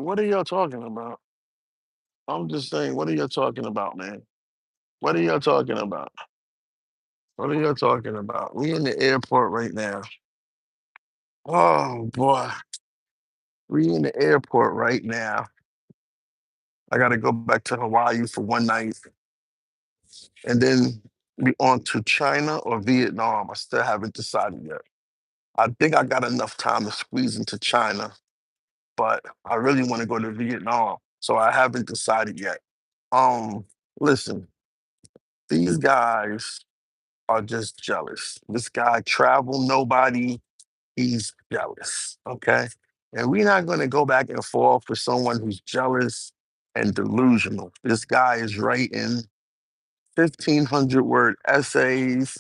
what are y'all talking about? I'm just saying, what are y'all talking about, man? What are y'all talking about? What are y'all talking about? We in the airport right now. Oh boy, we in the airport right now. I got to go back to Hawaii for one night, and then be on to China or Vietnam. I still haven't decided yet. I think I got enough time to squeeze into China, but I really want to go to Vietnam, so I haven't decided yet. Um, Listen, these guys are just jealous. This guy travel nobody. He's jealous. Okay. And we're not going to go back and forth for someone who's jealous and delusional. This guy is writing 1,500 word essays,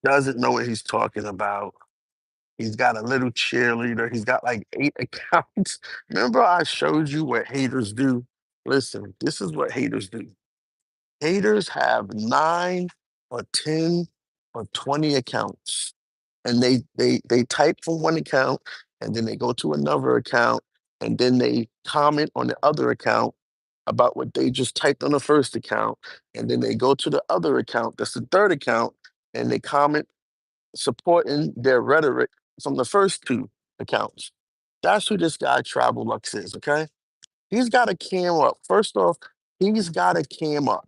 doesn't know what he's talking about. He's got a little cheerleader. He's got like 8 accounts. Remember, I showed you what haters do? Listen, this is what haters do. Haters have 9 or 10 or 20 accounts, and they type from one account, and then they go to another account, and then they comment on the other account about what they just typed on the first account, and then they go to the other account, that's the third account, and they comment supporting their rhetoric from the first two accounts. That's who this guy Travel Lux is. Okay, he's got a cam up. First off, he's got a cam up.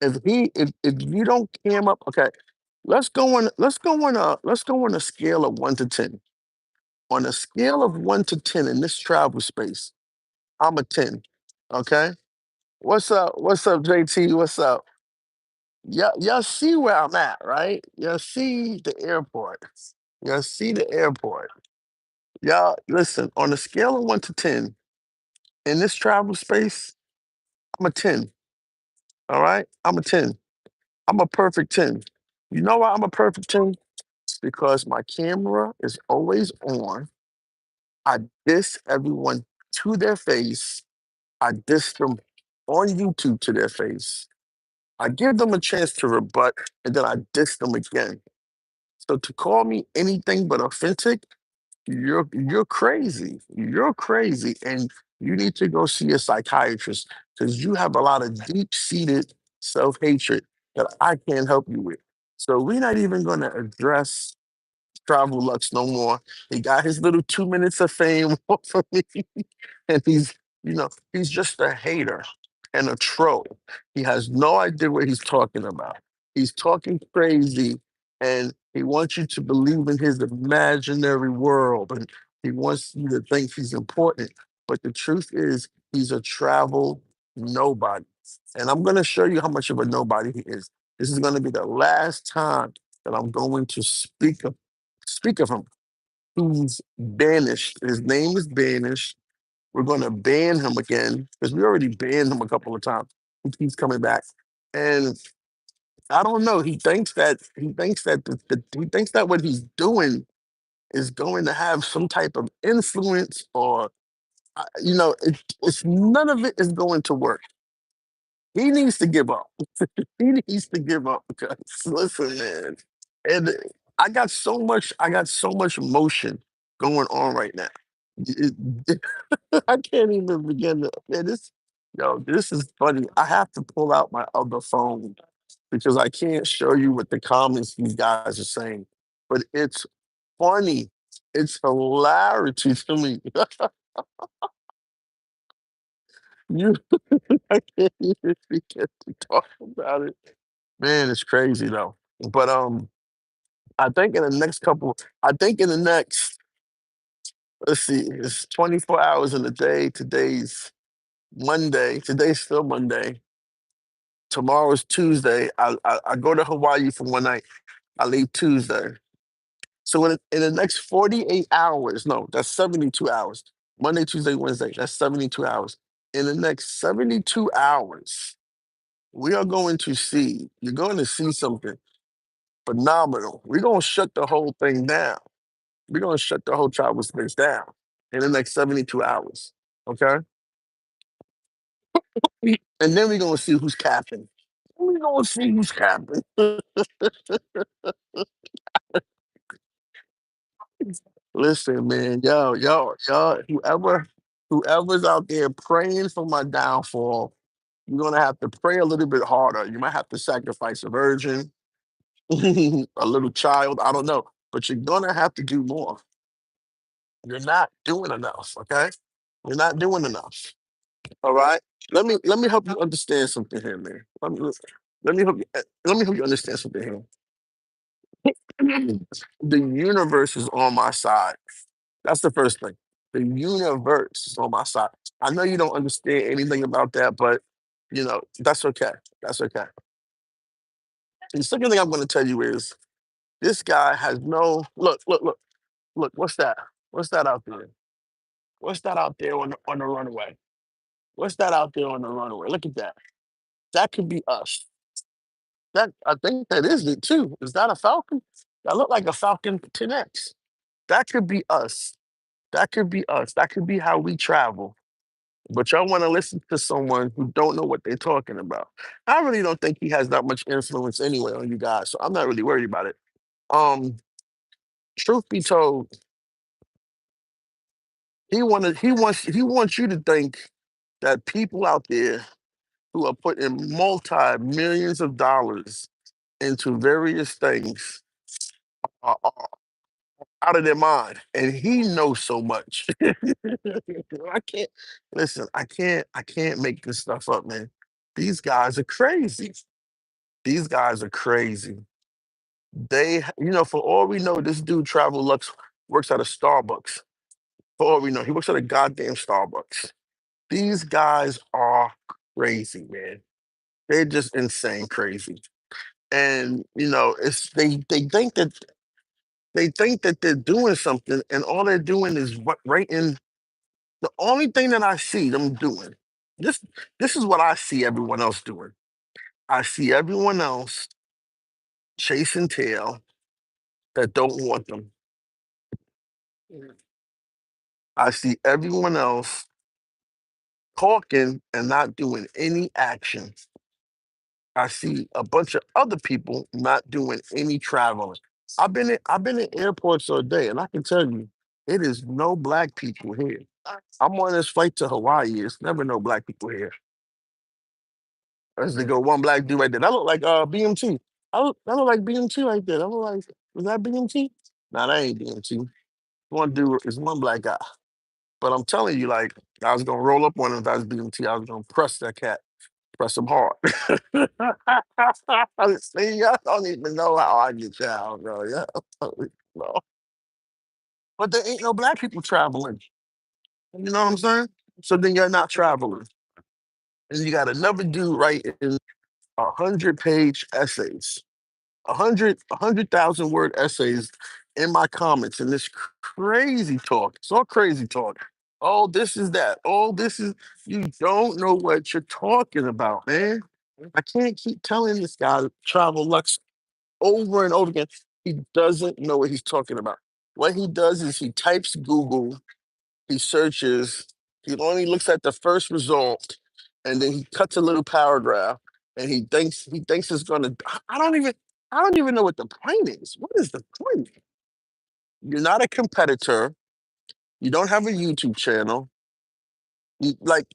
If you don't cam up, okay, let's go on a scale of 1 to 10. On a scale of 1 to 10 in this travel space, I'm a 10. Okay. What's up? What's up, JT? What's up? Yeah, y'all see where I'm at, right? Y'all see the airport. Y'all see the airport. Y'all listen, on a scale of 1 to 10, in this travel space, I'm a 10. All right. I'm a 10. I'm a perfect 10. You know why I'm a perfect 10? Because my camera is always on. I diss everyone to their face. I diss them on YouTube to their face. I give them a chance to rebut, and then I diss them again. So to call me anything but authentic, you're crazy. You're crazy, and you need to go see a psychiatrist because you have a lot of deep-seated self-hatred that I can't help you with. So we're not even going to address Travel Lux no more. He got his little 2 minutes of fame off of me, and he's just a hater and a troll. He has no idea what he's talking about. He's talking crazy, and he wants you to believe in his imaginary world, and he wants you to think he's important. But the truth is, he's a travel nobody. And I'm going to show you how much of a nobody he is. This is going to be the last time that I'm going to speak of him. He's banished. His name is banished. We're going to ban him again because we already banned him a couple of times. He keeps coming back, and I don't know. He thinks that what he's doing is going to have some type of influence, or it's none of it is going to work. He needs to give up. He needs to give up because listen, man, and I got so much emotion going on right now. It- I can't even begin to. Man, this is funny. I have to pull out my other phone because I can't show you what the comments these guys are saying. But it's funny. It's hilarity to me. you, I can't even begin to talk about it. Man, it's crazy though. But I think in the next, let's see, it's 24 hours in a day. Today's Monday. Today's still Monday. Tomorrow's Tuesday. I go to Hawaii for one night. I leave Tuesday. So in the next 48 hours, no, that's 72 hours. Monday, Tuesday, Wednesday, that's 72 hours. In the next 72 hours, you're going to see something phenomenal. We're going to shut the whole thing down. We're going to shut the whole travel space down in the next 72 hours. Okay? And then we're going to see who's capping. We're going to see who's capping. Listen, man, whoever. Whoever's out there praying for my downfall, you're gonna have to pray a little bit harder. You might have to sacrifice a virgin, a little child. I don't know, but you're gonna have to do more. You're not doing enough. Okay, you're not doing enough. All right. Let me help you understand something here, man. Let me help you understand something here. The universe is on my side. That's the first thing. The universe is on my side. I know you don't understand anything about that, but that's okay. That's okay. The second thing I'm going to tell you is this guy has no look. What's that? What's that out there? What's that out there on the runway? What's that out there on the runway? Look at that. That could be us. That I think that is it too. Is that a Falcon? That look like a Falcon 10X. That could be us. That could be us. That could be how we travel. But y'all want to listen to someone who don't know what they're talking about. I really don't think he has that much influence anyway on you guys, so I'm not really worried about it. Um, Truth be told, he wants you to think that people out there who are putting multi millions of dollars into various things are out of their mind, and he knows so much. I can't listen. I can't make this stuff up, man. These guys are crazy. These guys are crazy. For all we know, this dude Travel Lux works at a Starbucks. For all we know, he works at a goddamn Starbucks. These guys are crazy, man. They're just insane crazy. And it's they think that they're doing something, and all they're doing is what right in the only thing that I see them doing. This this is what I see everyone else doing. I see everyone else chasing tail that don't want them. I see everyone else talking and not doing any action. I see a bunch of other people not doing any traveling. I've been in airports all day, and I can tell you, it is no black people here. I'm on this flight to Hawaii. It's never no black people here. As they go, one black dude right there. That look like BMT. That look like BMT right there. That look like is that BMT? Nah, that ain't BMT. One dude is one black guy. But I'm telling you, like, I was gonna roll up on him if I was BMT. I was gonna press that cat, press him hard. See, y'all don't even know how I get down, bro. Yeah, no. But there ain't no black people traveling. You know what I'm saying? So then you're not traveling. And you got another dude writing 100-page essays, 100,000 word essays in my comments, and this crazy talk. It's all crazy talk. Oh, this is that. Oh, this is you don't know what you're talking about, man. I can't keep telling this guy travel Lux over and over again. He doesn't know what he's talking about. What he does is he types Google, he searches, he only looks at the first result, and then he cuts a little paragraph, and he thinks it's gonna. I don't even know what the point is. What is the point? You're not a competitor. You don't have a YouTube channel. Like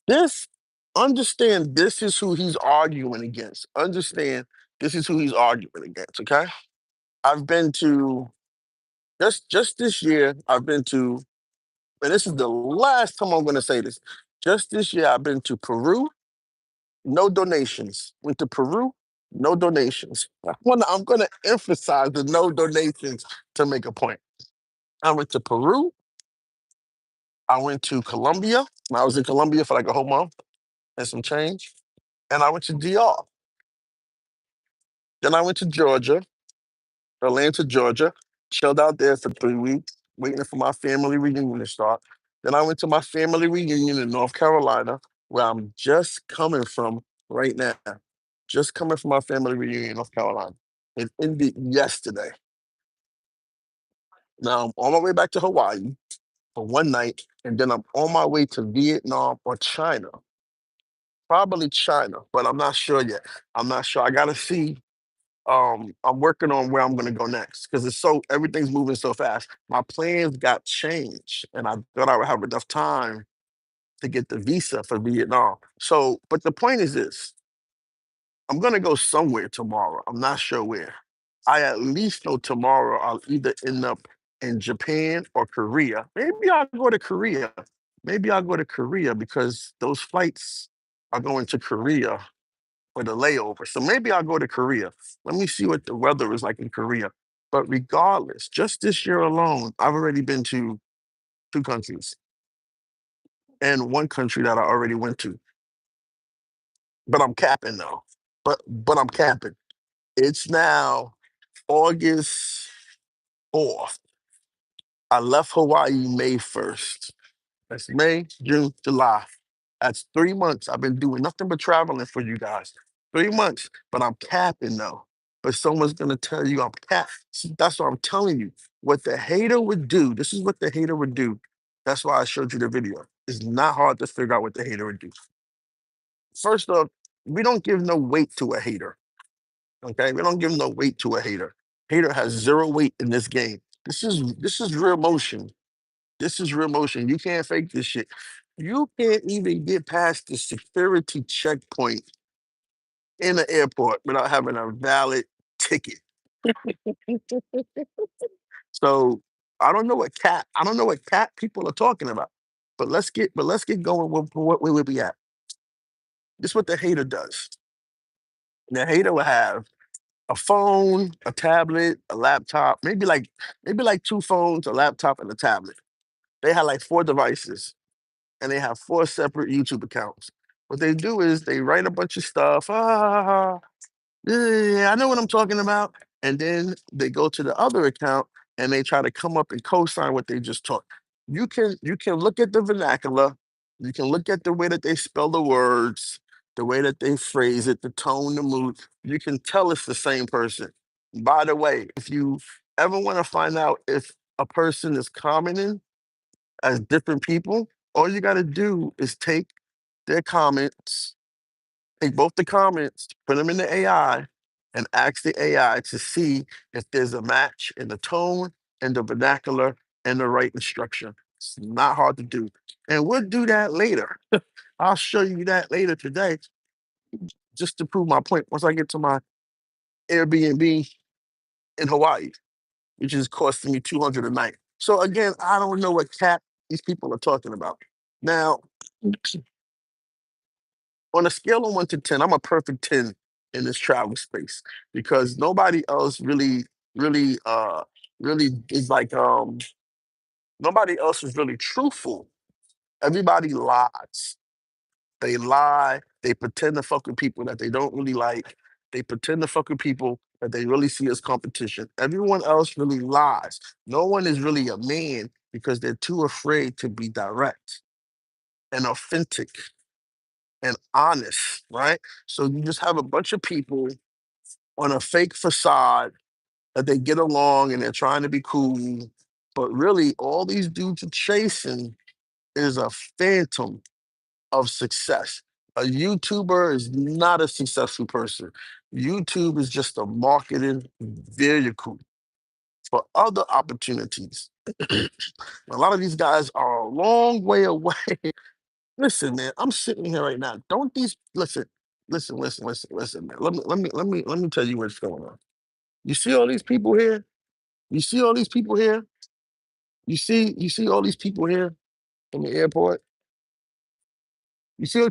this. Understand this is who he's arguing against. Understand this is who he's arguing against. Okay. I've been to just this year. I've been to, and this is the last time I'm going to say this. Just this year, I've been to Peru. No donations. Went to Peru. No donations. I'm gonna emphasize the no donations to make a point. I went to Peru. I went to Colombia. I was in Colombia for like a whole month and some change. And I went to DR. Then I went to Georgia, Atlanta, Georgia. Chilled out there for 3 weeks, waiting for my family reunion to start. Then I went to my family reunion in North Carolina, where I'm just coming from right now. Just coming from my family reunion in North Carolina. It ended yesterday. Now I'm on my way back to Hawaii for one night, and then I'm on my way to Vietnam or China. Probably China, but I'm not sure yet. I'm not sure. I gotta see. I'm working on where I'm gonna go next because everything's moving so fast. My plans got changed, and I thought I would have enough time to get the visa for Vietnam. So, but the point is this: I'm gonna go somewhere tomorrow. I'm not sure where. I at least know tomorrow I'll either end up in Japan or Korea. Maybe I'll go to Korea. Maybe I'll go to Korea because those flights are going to Korea for the layover. So maybe I'll go to Korea. Let me see what the weather is like in Korea. But regardless, just this year alone, I've already been to two countries and one country that I already went to. But I'm capping though. But I'm capping. It's now August 4th. I left Hawaii May 1st. That's May, June, July. That's 3 months. I've been doing nothing but traveling for you guys. 3 months, but I'm capping though. But someone's gonna tell you I'm cap. See, that's what I'm telling you. What the hater would do. This is what the hater would do. That's why I showed you the video. It's not hard to figure out what the hater would do. First off, we don't give no weight to a hater. Okay, we don't give no weight to a hater. Hater has zero weight in this game. This is real motion. This is real motion. You can't fake this shit. You can't even get past the security checkpoint in the airport without having a valid ticket. So I don't know what cat people are talking about. But let's get going with what we would be at. This is what the hater does. The hater will have a phone, a tablet, a laptop, maybe like two phones, a laptop, and a tablet. They have like four devices and they have four separate YouTube accounts. What they do is they write a bunch of stuff. Yeah, I know what I'm talking about. And then they go to the other account and they try to come up and co-sign what they just taught. You can look at the vernacular, you can look at the way that they spell the words, the way that they phrase it, the tone, the mood. You can tell it's the same person. By the way, if you ever want to find out if a person is commenting as different people, all you got to do is their comments, take both the comments, put them in the AI, and ask the AI to see if there's a match in the tone and the vernacular and the right instruction. It's not hard to do. And we'll do that later. I'll show you that later today just to prove my point once I get to my Airbnb in Hawaii, which is costing me 200 a night. So again, I don't know what cat these people are talking about. Now, on a scale of 1 to 10, I'm a perfect 10 in this travel space because nobody else really is like nobody else is really truthful. Everybody lies. They lie, they pretend to fuck with people that they don't really like. They pretend to fuck with people that they really see as competition. Everyone else really lies. No one is really a man because they're too afraid to be direct and authentic and honest, right? So you just have a bunch of people on a fake facade that they get along and they're trying to be cool. But really, all these dudes are chasing is a phantom of success. A YouTuber is not a successful person. YouTube is just a marketing vehicle for other opportunities. A lot of these guys are a long way away. Listen, man, I'm sitting here right now. Don't these listen, man. Let me tell you what's going on. You see all these people here? You see all these people here? You see all these people here in the airport? You see all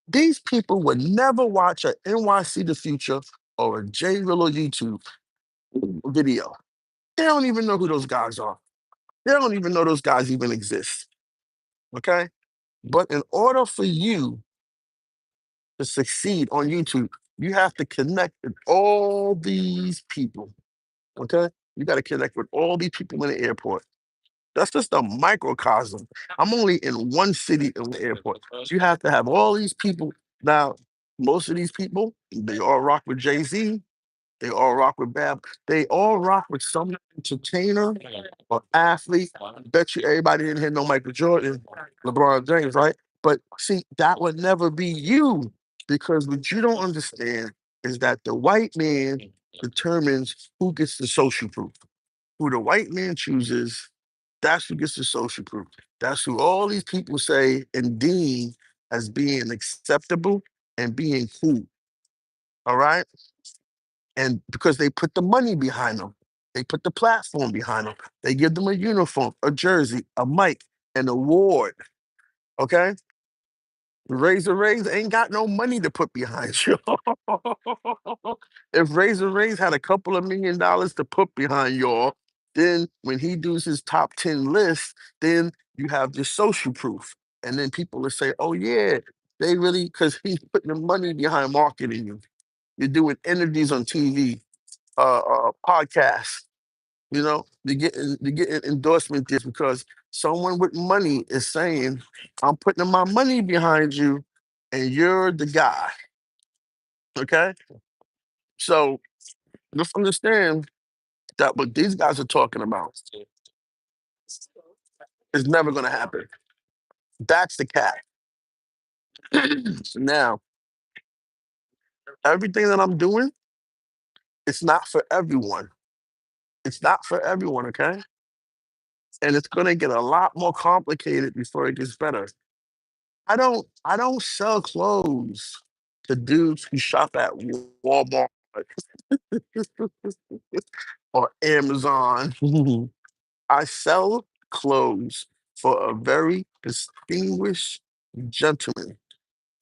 these people would never watch a NYC The Future or a J Willow YouTube video. They don't even know who those guys are. They don't even know those guys even exist. Okay? But in order for you to succeed on YouTube, you have to connect with all these people. Okay? You got to connect with all these people in the airport. That's just a microcosm. I'm only in one city in the airport. You have to have all these people. Now, most of these people, they all rock with Jay-Z. They all rock with Bab. They all rock with some entertainer or athlete. Bet you everybody in here know Michael Jordan, LeBron James, right? But see, that would never be you because what you don't understand is that the white man determines who gets the social proof. Who the white man chooses, that's who gets the social proof. That's who all these people say and deem as being acceptable and being cool. All right. And because they put the money behind them, they put the platform behind them, they give them a uniform, a jersey, a mic, an award. Okay. Razor ain't got no money to put behind you. If Razor had a couple of $1 million to put behind y'all, then when he does his top 10 list, then you have this social proof. And then people will say, oh, yeah, they really, because he's putting the money behind marketing you. You're doing interviews on TV, podcasts, to get an endorsement just because someone with money is saying, I'm putting my money behind you and you're the guy. Okay. So let's understand that what these guys are talking about is never going to happen. That's the cat. Now, everything that I'm doing, it's not for everyone. It's not for everyone. Okay. And it's going to get a lot more complicated before it gets better. I don't sell clothes to dudes who shop at Walmart or Amazon. I sell clothes for a very distinguished gentleman.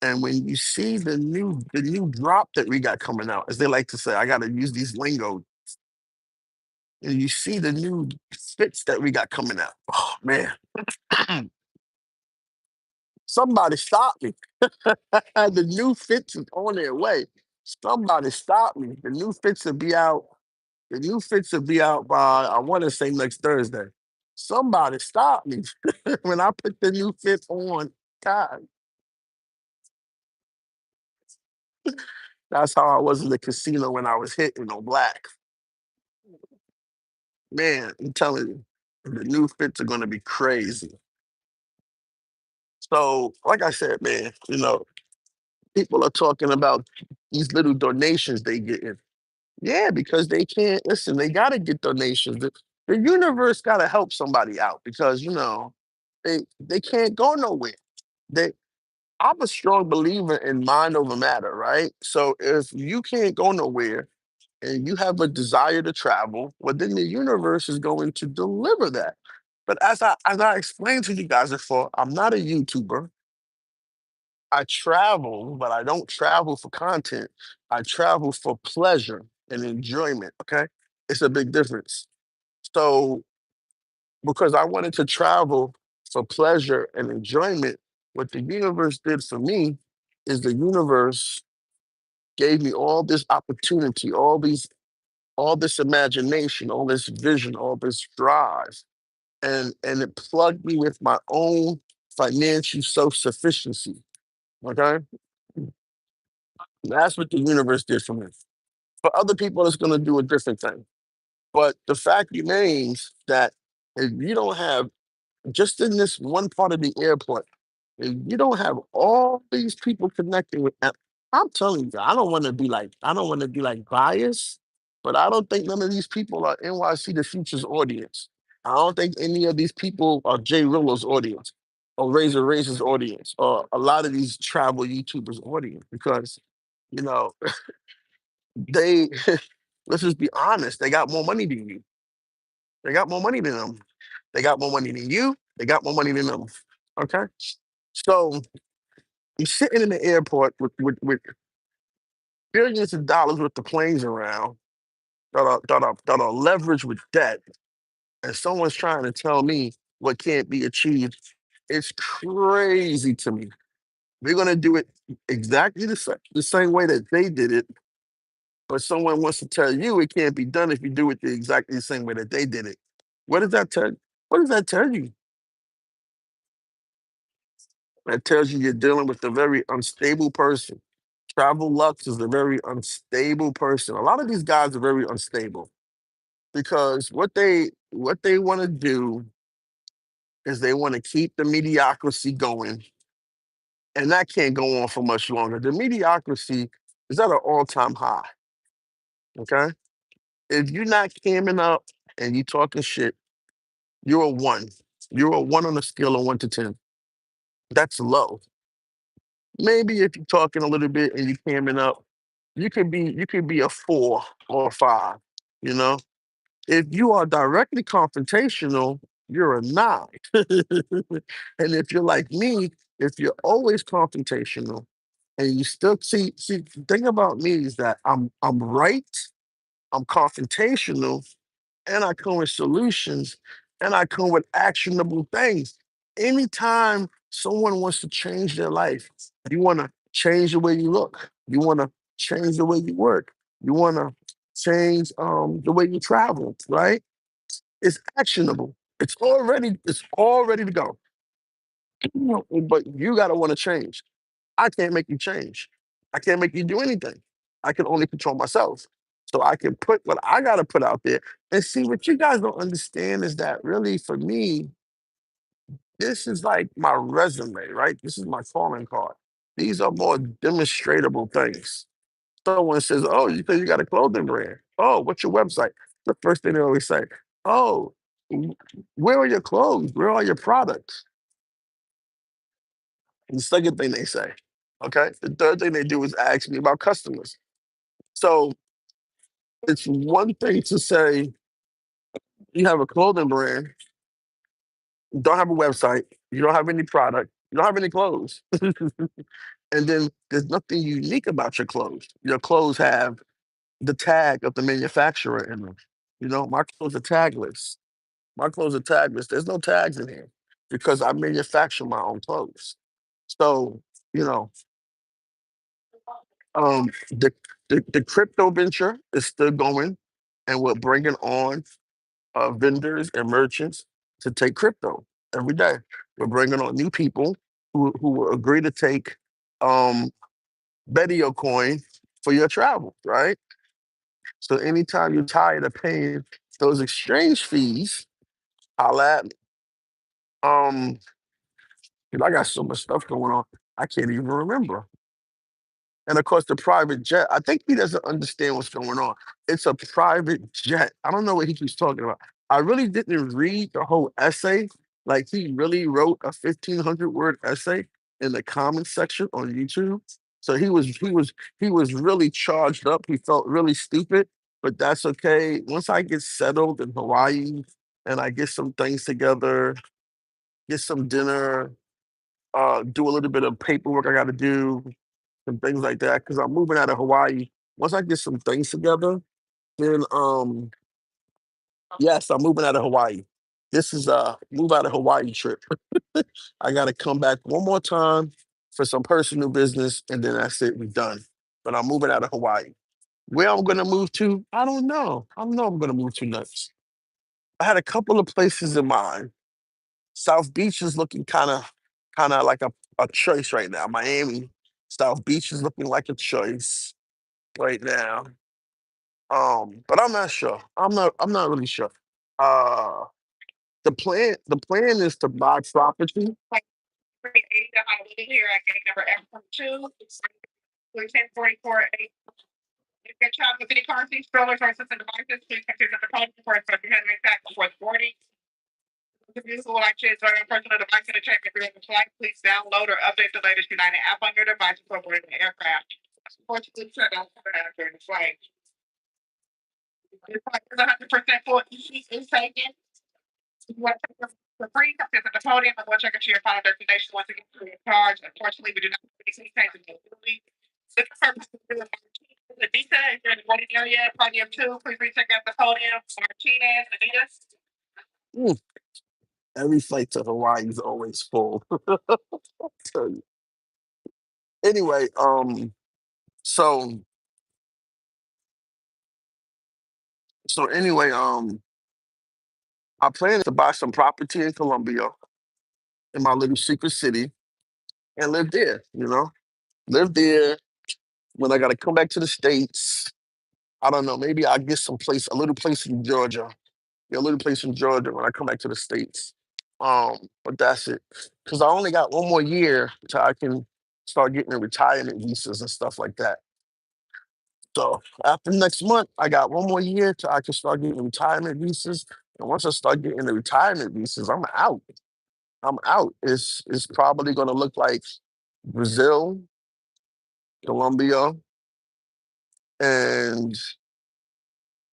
And when you see the new drop that we got coming out, as they like to say, I gotta use these lingo. And you see the new fits that we got coming out. Oh man. Somebody stop me. The new fits is on their way. Somebody stop me. The new fits will be out. The new fits will be out by, I want to say, next Thursday. Somebody stop me. When I put the new fit on, God, that's how I was in the casino when I was hitting on black. Man, I'm telling you, the new fits are going to be crazy. So, like I said, man, people are talking about these little donations they get in. Yeah, because they can't listen. They got to get donations. The universe got to help somebody out because they can't go nowhere. They I'm a strong believer in mind over matter, right? So if you can't go nowhere and you have a desire to travel, well, then the universe is going to deliver that. But as I explained to you guys before, I'm not a YouTuber. I travel, but I don't travel for content. I travel for pleasure and enjoyment. Okay. It's a big difference. So, because I wanted to travel for pleasure and enjoyment, what the universe did for me is the universe gave me all this opportunity, all this imagination, all this vision, all this drive. And it plugged me with my own financial self-sufficiency. Okay. That's what the universe did for me. For other people, it's going to do a different thing. But the fact remains that if you don't have, just in this one part of the airport, if you don't have all these people connecting with, and I'm telling you, I don't want to be like biased, but I don't think none of these people are NYC the Future's audience. I don't think any of these people are Jay Rillo's audience or Razor's audience or a lot of these travel YouTubers audience because, you know, they let's just be honest, they got more money than you. They got more money than them. They got more money than you. They got more money than them. Okay. So you're sitting in the airport with billions of dollars worth of planes around that are leveraged with debt, and someone's trying to tell me what can't be achieved. It's crazy to me. We're gonna do it exactly the same way that they did it, but someone wants to tell you it can't be done if you do it exactly the same way that they did it. What does that tell? What does that tell you? That tells you you're dealing with a very unstable person. Travel Lux is a very unstable person. A lot of these guys are very unstable because what they want to do is they want to keep the mediocrity going, and that can't go on for much longer. The mediocrity is at an all-time high. Okay. If you're not camming up and you talking shit, you're a one. You're a one on a scale of 1 to 10. That's low. Maybe if you're talking a little bit and you camming up, you could be a 4 or a 5, you know? If you are directly confrontational, you're a 9. And if you're like me, if you're always confrontational and you still see the thing about me is that I'm right, I'm confrontational, and I come with solutions, and I come with actionable things. Anytime someone wants to change their life, you want to change the way you look, you want to change the way you work, you want to change the way you travel, right? It's actionable. It's all ready to go. But you gotta want to change. I can't make you change. I can't make you do anything. I can only control myself. So I can put what I got to put out there and see what you guys don't understand is that really for me, this is like my resume, right? This is my calling card. These are more demonstratable things. Someone says, "Oh, you say you got a clothing brand. Oh, what's your website?" The first thing they always say, "Oh, where are your clothes? Where are your products?" The second thing they say, okay? The third thing they do is ask me about customers. So it's one thing to say you have a clothing brand, you don't have a website, you don't have any product, you don't have any clothes. And then there's nothing unique about your clothes. Your clothes have the tag of the manufacturer in them. My clothes are tagless. My clothes are tagless. There's no tags in here because I manufacture my own clothes. So, you know, the crypto venture is still going, and we're bringing on vendors and merchants to take crypto every day. We're bringing on new people who will agree to take um, Betio coin for your travel, right? So anytime you're tired of paying those exchange fees, holla at me. Um, 'Cause I got so much stuff going on, I can't even remember. And of course, the private jet. I think he doesn't understand what's going on. It's a private jet. I don't know what he keeps talking about. I really didn't read the whole essay. Like he really wrote a 1,500 word essay in the comments section on YouTube. So he was really charged up. He felt really stupid, but that's okay. Once I get settled in Hawaii and I get some things together, get some dinner, do a little bit of paperwork I got to do, and things like that because I'm moving out of Hawaii. Once I get some things together, then yes, I'm moving out of Hawaii. This is a move out of Hawaii trip. I got to come back one more time for some personal business, and then that's it. We're done. But I'm moving out of Hawaii. Where I'm gonna move to, I don't know. I don't know. I'm gonna move to next. I had a couple of places in mind. South Beach is looking kind of like a choice right now. Miami, South Beach is looking like a choice right now. But I'm not sure. I'm not really sure. Uh the plan is to buy property. Here at gate number F2. Please 1044. If your child with any car seats, strollers, or assistive devices, please consider the code for a heavy impact before the boarding. If you would like to use your personal device in a check if you're in the flight, please download or update the latest United app on your device before boarding the aircraft. Unfortunately, shut down during the flight. This flight is 100% full. Each is taken. If you want to take for free, come visit the podium and we'll check into your final destination once again free of charge. Unfortunately, we do not have any seat changes availability. If the purpose is to do the visa, if you're in the waiting area, party of two, please recheck out the podium. Martinez, Anita. Mm, every flight to Hawaii is always full. So, anyway, so I plan to buy some property in Colombia in my little secret city and live there. Live there. When I got to come back to the states, I don't know. Maybe I'll get a little place in Georgia. Get a little place in Georgia when I come back to the states. But that's it. Because I only got one more year till I can start getting the retirement visas and stuff like that. So after next month, I got 1 more year till I can start getting retirement visas. And once I start getting the retirement visas, I'm out. I'm out. It's probably gonna look like Brazil, Colombia, and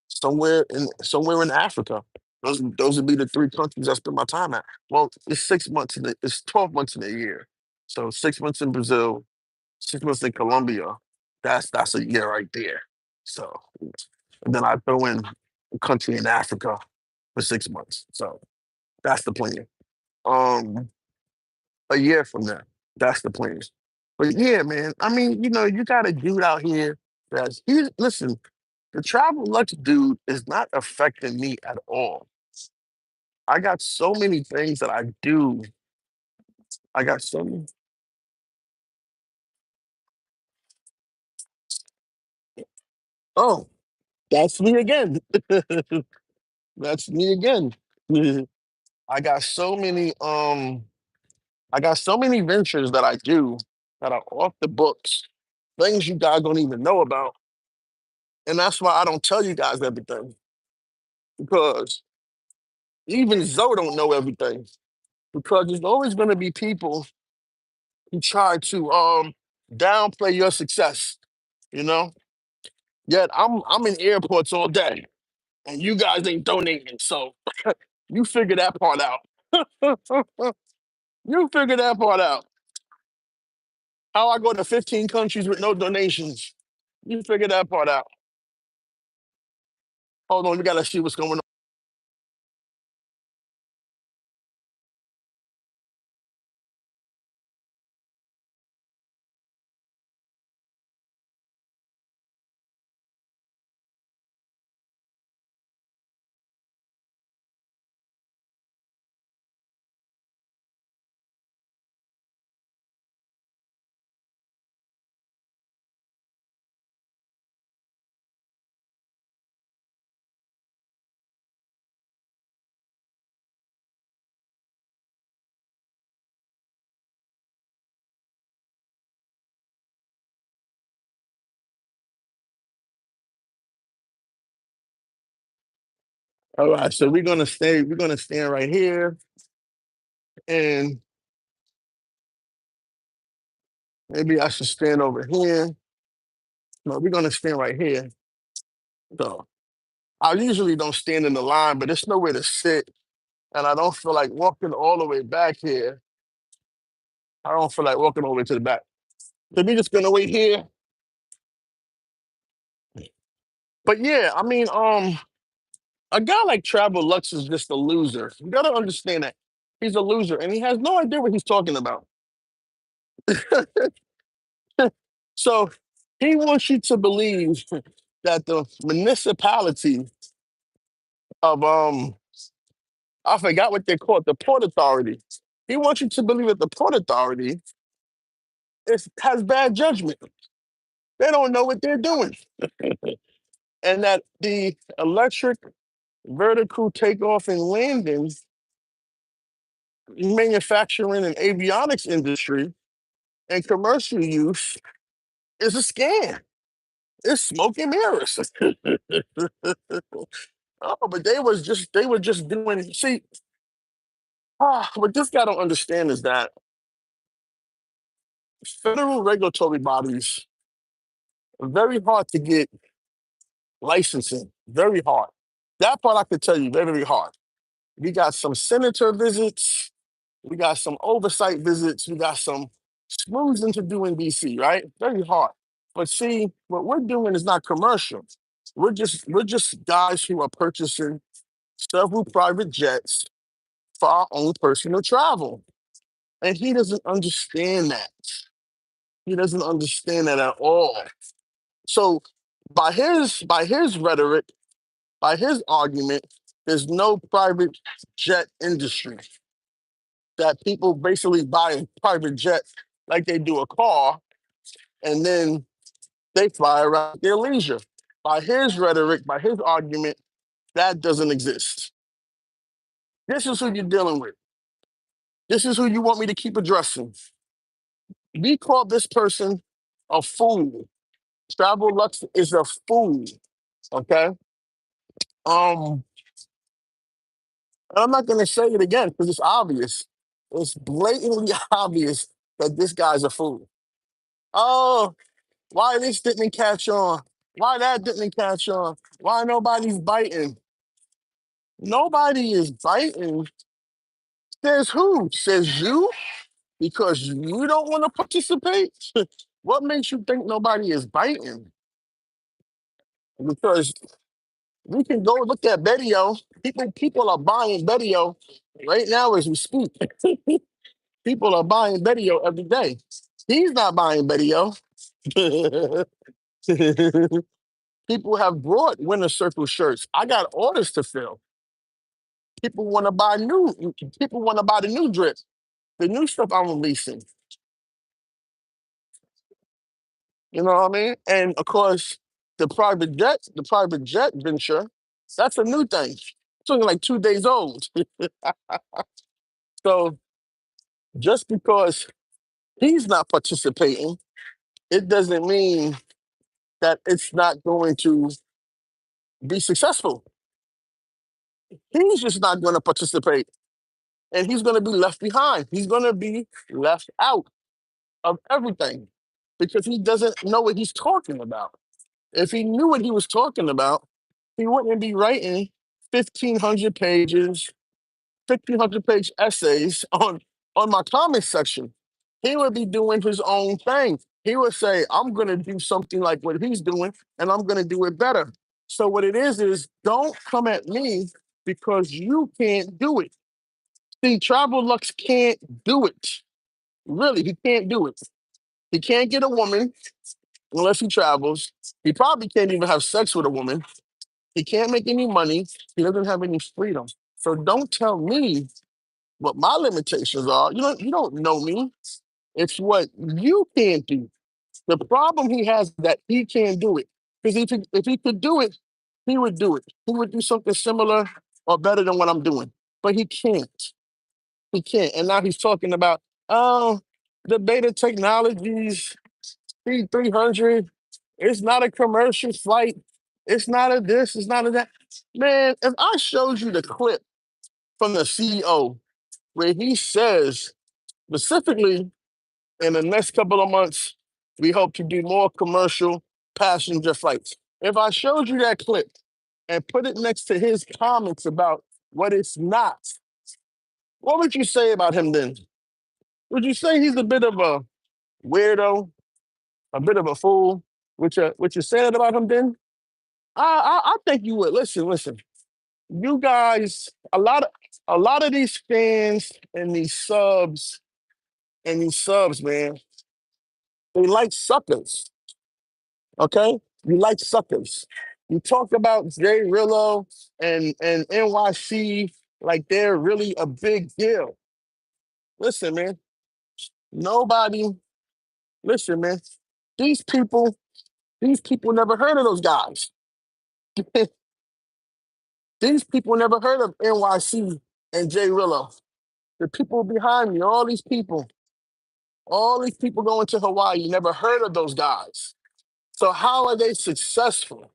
somewhere in Africa. Those would be the three countries I spend my time at. Well, it's 12 months in a year. So 6 months in Brazil, 6 months in Colombia. That's a year right there. So and then I throw in a country in Africa for 6 months. So that's the plan. Um, a year from now, that's the plan. But yeah, man, I mean, you got a dude out here that's listen, the travel lux dude is not affecting me at all. I got so many things that I do. I got so many. Oh, that's me again. That's me again. I got so many. I got so many ventures that I do that are off the books, things you guys don't even know about, and that's why I don't tell you guys everything because even Zoe don't know everything because there's always going to be people who try to downplay your success. You know, yet I'm in airports all day, and you guys ain't donating, so you figure that part out. You figure that part out. How I go to 15 countries with no donations. You figure that part out. Hold on, we gotta see what's going on. All right, so we're gonna stand right here, and maybe I should stand over here. No, we're gonna stand right here. So I usually don't stand in the line, but there's nowhere to sit, and I don't feel like walking all the way back here. I don't feel like walking all the way to the back. So we're just gonna wait here. But yeah, I mean, a guy like Travel Lux is just a loser. You gotta understand that. He's a loser and he has no idea what he's talking about. So he wants you to believe that the municipality of I forgot what they call it, the Port Authority. He wants you to believe that the Port Authority has bad judgment. They don't know what they're doing. And that the electric vertical takeoff and landing manufacturing and avionics industry and commercial use is a scam. It's smoke and mirrors. Oh, but they were just doing. See, what this guy don't understand is that federal regulatory bodies are very hard to get licensing. Very hard. That part I could tell you, very, very hard. We got some senator visits. We got some oversight visits. We got some smoozing to do in DC, right? Very hard. But see, what we're doing is not commercial. We're just guys who are purchasing several private jets for our own personal travel. And he doesn't understand that. He doesn't understand that at all. So by his rhetoric, by his argument, there's no private jet industry that people basically buy a private jet like they do a car, and then they fly around at their leisure. By his rhetoric, by his argument, that doesn't exist. This is who you're dealing with. This is who you want me to keep addressing. We call this person a fool. Travel Lux is a fool. Okay. Um, and I'm not gonna say it again because it's obvious. It's blatantly obvious that this guy's a fool. Oh, why this didn't catch on? Why that didn't catch on? Why nobody's biting? Nobody is biting. Says who? Says you? Because you don't want to participate? What makes you think nobody is biting? Because we can go look at video. People are buying video right now as we speak. People are buying video every day. He's not buying video. People have brought Winter Circle shirts. I got orders to fill. People want to buy new. People want to buy the new drip, the new stuff I'm releasing. You know what I mean? And of course, the private jet venture, that's a new thing. It's only like 2 days old. So just because he's not participating, it doesn't mean that it's not going to be successful. He's just not going to participate, and he's going to be left behind. He's going to be left out of everything because he doesn't know what he's talking about. If he knew what he was talking about, he wouldn't be writing 1,500 pages, 1,500 page essays on my comment section. He would be doing his own thing. He would say, I'm going to do something like what he's doing, and I'm going to do it better. So, what it is don't come at me because you can't do it. See, Travel Lux can't do it. Really, he can't do it. He can't get a woman unless he travels. He probably can't even have sex with a woman. He can't make any money. He doesn't have any freedom. So don't tell me what my limitations are. You don't know me. It's what you can't do. The problem he has is that he can't do it. Because if he could do it, he would do it. He would do something similar or better than what I'm doing. But he can't. He can't. And now he's talking about, oh, the beta technologies, C300. It's not a commercial flight. It's not a this. It's not a that. Man, if I showed you the clip from the CEO where he says specifically in the next couple of months, we hope to do more commercial passenger flights. If I showed you that clip and put it next to his comments about what it's not, what would you say about him then? Would you say he's a bit of a weirdo, a bit of a fool? Would you say that about him then? I think you would. Listen. You guys, a lot of these fans and these subs, man, they like suckers. Okay, you like suckers. You talk about Jay Rillo and NYC like they're really a big deal. Listen, man. Nobody. Listen, man. These people. These people never heard of those guys. These people never heard of NYC and Jay Rillo. The people behind me, all these people going to Hawaii, you never heard of those guys. So how are they successful?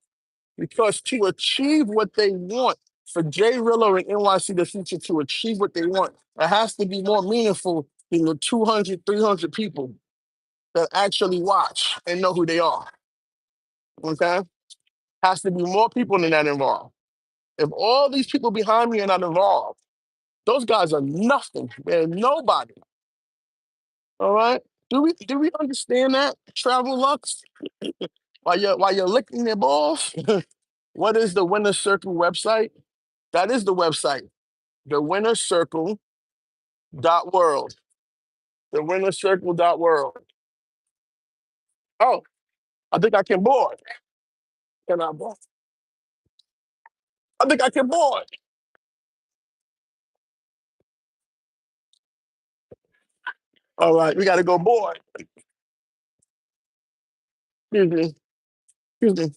Because to achieve what they want, for Jay Rillo and NYC the future to achieve what they want, it has to be more meaningful than the 200, 300 people that actually watch and know who they are. Okay? Has to be more people than that involved. If all these people behind me are not involved, those guys are nothing. They're nobody. All right? Do we understand that? Travel Lux? While you're licking their balls? What is the Winner Circle website? That is the website. The Winner Circle dot world. The Winner Circle dot world. Oh, I think I can board. Can I board? I think I can board. All right, we gotta go board. Excuse me. Excuse me.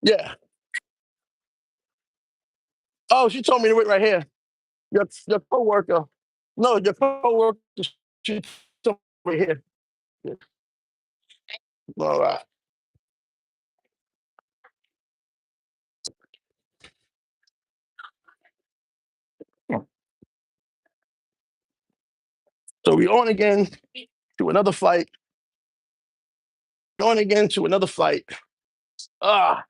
Yeah. Oh, she told me to wait right here. Your coworker. No, your coworker. She told We're here. All right. So we on again to another flight. On again to another flight. Ah,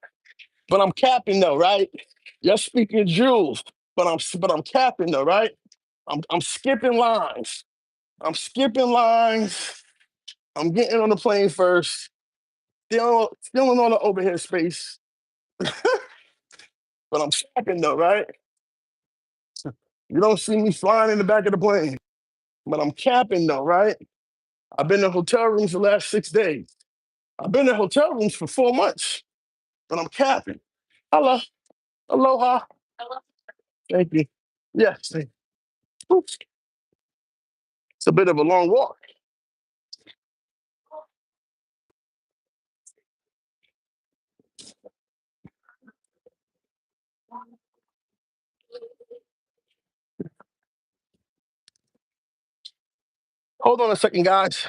but I'm capping though, right? You're speaking jewels, but I'm capping though, right? I'm skipping lines. I'm skipping lines. I'm getting on the plane first. Still on the overhead space, but I'm capping though, right? You don't see me flying in the back of the plane, but I'm capping though, right? I've been in hotel rooms the last 6 days. I've been in hotel rooms for 4 months, but I'm capping. Hello, aloha. Thank you. Yes. Oops. It's a bit of a long walk. Hold on a second, guys.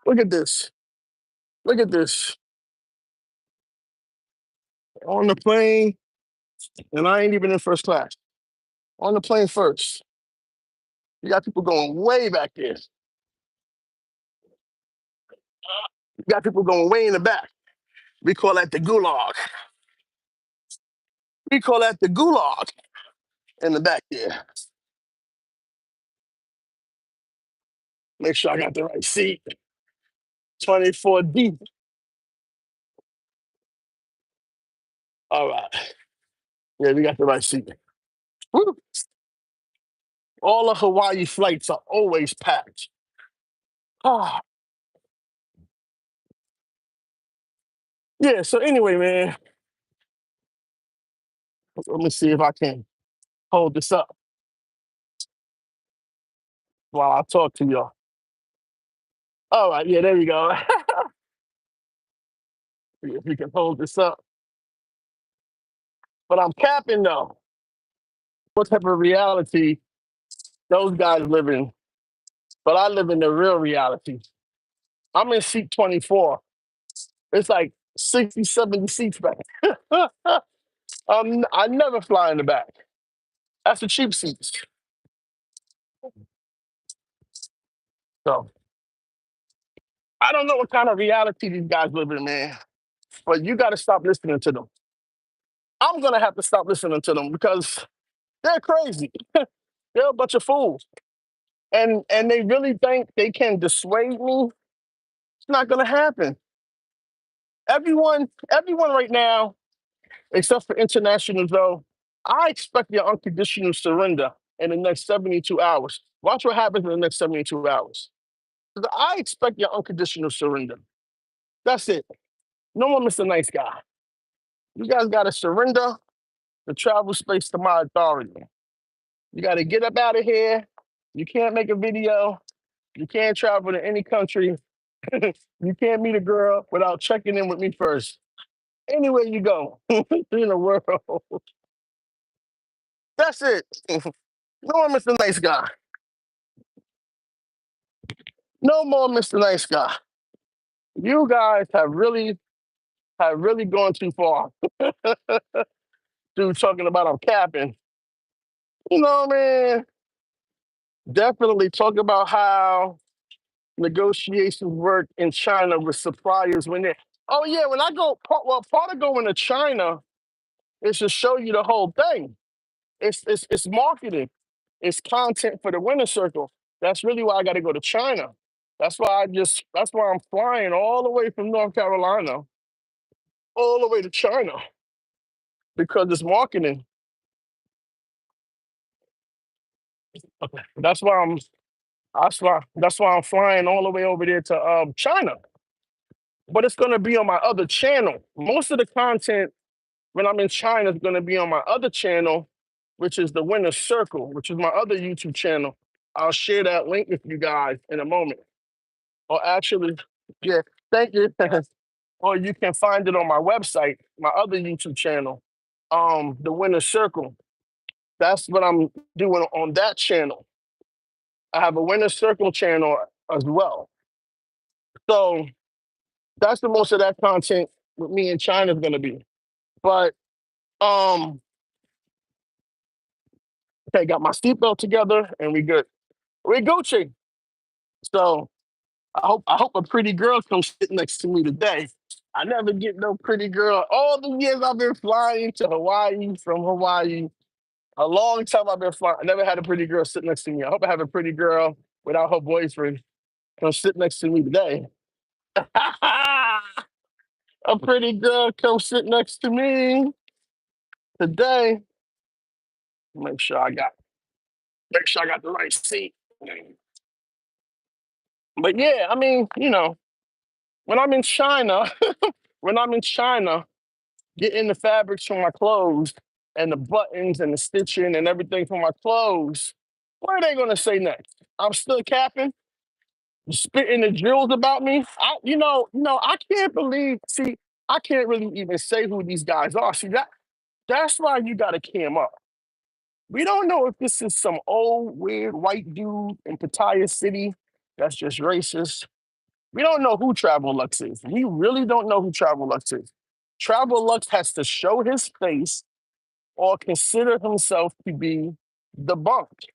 Look at this. Look at this. On the plane, and I ain't even in first class. On the plane first. You got people going way back there. You got people going way in the back. We call that the gulag. We call that the gulag in the back there. Make sure I got the right seat. 24 deep. All right. Yeah, we got the right seat. Woo. All the Hawaii flights are always packed. Ah, yeah, so anyway, man, let me see if I can hold this up while I talk to y'all. All right, yeah, there we go. If we can hold this up. But I'm capping though. What type of reality those guys live in? But I live in the real reality. I'm in seat 24. It's like 60, 70 seats back. I never fly in the back. That's the cheap seats. So I don't know what kind of reality these guys live in, man. But you got to stop listening to them. I'm gonna have to stop listening to them because they're crazy. They're a bunch of fools, and they really think they can dissuade me. It's not gonna happen. Everyone right now, except for internationals, though, I expect your unconditional surrender in the next 72 hours. Watch what happens in the next 72 hours. 'Cause I expect your unconditional surrender. That's it. No more Mr. Nice Guy. You guys got to surrender the travel space to my authority. You got to get up out of here. You can't make a video. You can't travel to any country. You can't meet a girl without checking in with me first. Anywhere you go in the world. That's it. No more Mr. Nice Guy. No more Mr. Nice Guy. You guys have really gone too far. Dude talking about I'm capping. You know, man, definitely talk about how negotiations work in China with suppliers when they oh yeah, when I go part of going to China is to show you the whole thing. It's marketing. It's content for the winner circle. That's really why I got to go to China. That's why I'm flying all the way from North Carolina all the way to China because it's marketing. Okay. That's why That's why I'm flying all the way over there to China. But it's gonna be on my other channel. Most of the content when I'm in China is gonna be on my other channel, which is the Winner Circle, which is my other YouTube channel. I'll share that link with you guys in a moment. Or actually, yeah, thank you. Or you can find it on my website, my other YouTube channel, the Winner Circle. That's what I'm doing on that channel. I have a Winner Circle channel as well. So that's the most of that content with me in China is gonna be. But um, okay, got my seatbelt together and we good. We Gucci. So I hope a pretty girl comes sit next to me today. I never get no pretty girl. All the years I've been flying to Hawaii from Hawaii, a long time I've been flying. I never had a pretty girl sit next to me. I hope I have a pretty girl without her boyfriend come sit next to me today. A pretty girl come sit next to me today. Make sure I got make sure I got the right seat. But yeah, I mean, when I'm in China, when I'm in China, getting the fabrics for my clothes and the buttons and the stitching and everything for my clothes, what are they gonna say next? I'm still capping, spitting the drills about me. I can't believe. See, I can't really even say who these guys are. See that's why you gotta cam up. We don't know if this is some old weird white dude in Pattaya City that's just racist. We don't know who Travel Lux is. We really don't know who Travel Lux is. Travel Lux has to show his face or consider himself to be debunked,